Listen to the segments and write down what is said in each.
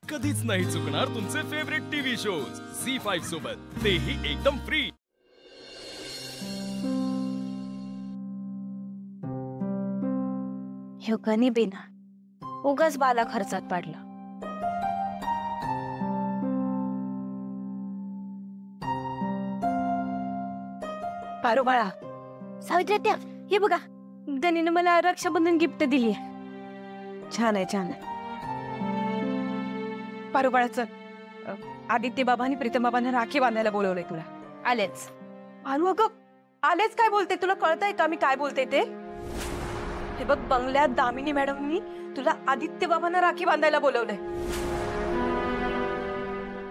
कधीच नाही चुकणार तुमचे फेवरेट टीव्ही शोज झी5 सोबत, तेही एकदम फ्री। योगाने बिना उगाच बाला खर्चात पाडला। पारू बाळा, सावित्री त्या हे बघा, धनीने मला रक्षाबंधन गिफ्ट दिली आहे। छान आहे, छान आहे। पारू बाळा चल, आदित्य बाबांनी प्रीतम बाबांना राखी बांधायला बोलवलंय तुला। आलेच पारू, अगं आलेच काय बोलते, तुला कळतंय का मी काय बोलते ते? हे बघ, बंगल्यात दामिनी मॅडमनी तुला आदित्य बाबांना राखी बांधायला बोलवलंय।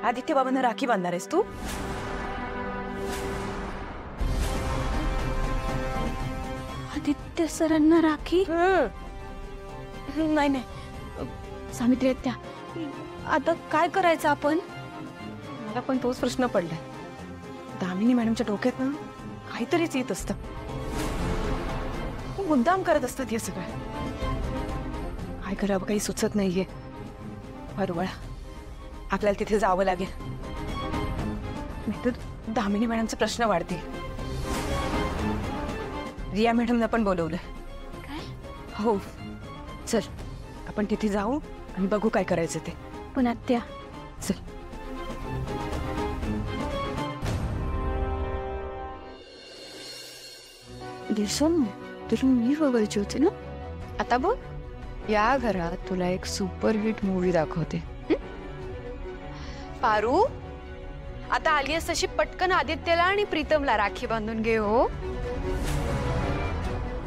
आदित्य बाबांना राखी बांधणार आहेस तू? आदित्य सरांना राखी? नाही नाही सावित्री त्या, आता काय करायचं आपण? मला पण तोच प्रश्न पडलाय। दामिनी मॅडमच्या डोक्यात ना काहीतरीच येत असतं, मुद्दाम करत असतात हे सगळं। काय करावं काही सुचत नाहीये। बरोबर, आपल्याला तिथे जावं लागेल, नाहीतर दामिनी मॅडमचा प्रश्न वाढतील। रिया मॅडमना पण बोलवलं। काय? हो, चल आपण तिथे जाऊ आणि बघू काय करायचं ते। पण आत्या चल। दिसून तुला मी बघायची होती ना। आता बघ, या घरात तुला एक सुपरहिट मूवी दाखवते। पारू, आता आली आहेस तशी पटकन आदित्यला आणि प्रीतमला राखी बांधून घे। हो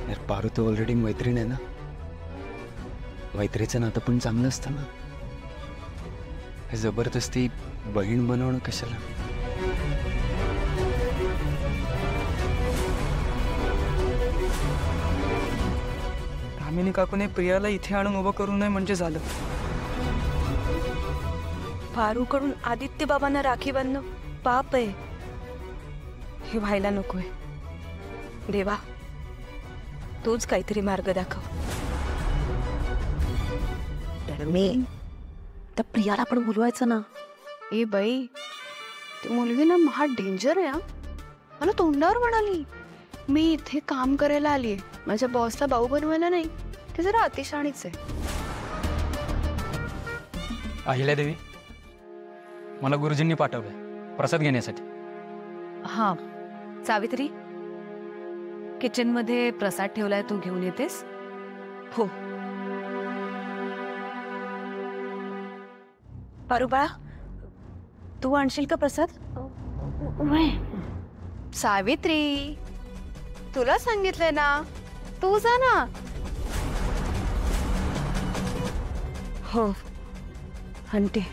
यार, पारू तो ऑलरेडी मैत्रीण आहे ना, मैत्रीचं नातं पण चांगलं असतं ना, हे जबरदस्ती बहीण बनवणं कशाला? दामिनी काकूने प्रियाला इथे आणून उभं करू नये म्हणजे झालं। पारूकडून आदित्य बाबांना राखी बांधणं पाप आहे, हे व्हायला नकोय। देवा, तूच काहीतरी मार्ग दाखव। मी त्या प्रियाला पण बोलवायचं ना। ए बाई, ती मुलगी ना महा डेंजर आहे। मला तोंडावर म्हणाली मी इथे काम करायला आलीये, माझ्या बॉसला भाऊ बनवायला नाही। ते जरा अतिशहाणीच आहे। अहिल्यादेवी, मला गुरुजींनी पाठवलंय प्रसाद घेण्यासाठी। हा सावित्री, किचन मध्ये प्रसाद ठेवलाय, तू घेऊन येतेस? हो। पारू बाळा, तू आणशील का प्रसाद? सावित्री, तुला सांगितलंय ना, तू जा ना। हो आणते।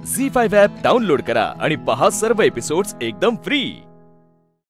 झी5 ॲप डाउनलोड करा आणि पहा सर्व एपिसोड्स एकदम फ्री।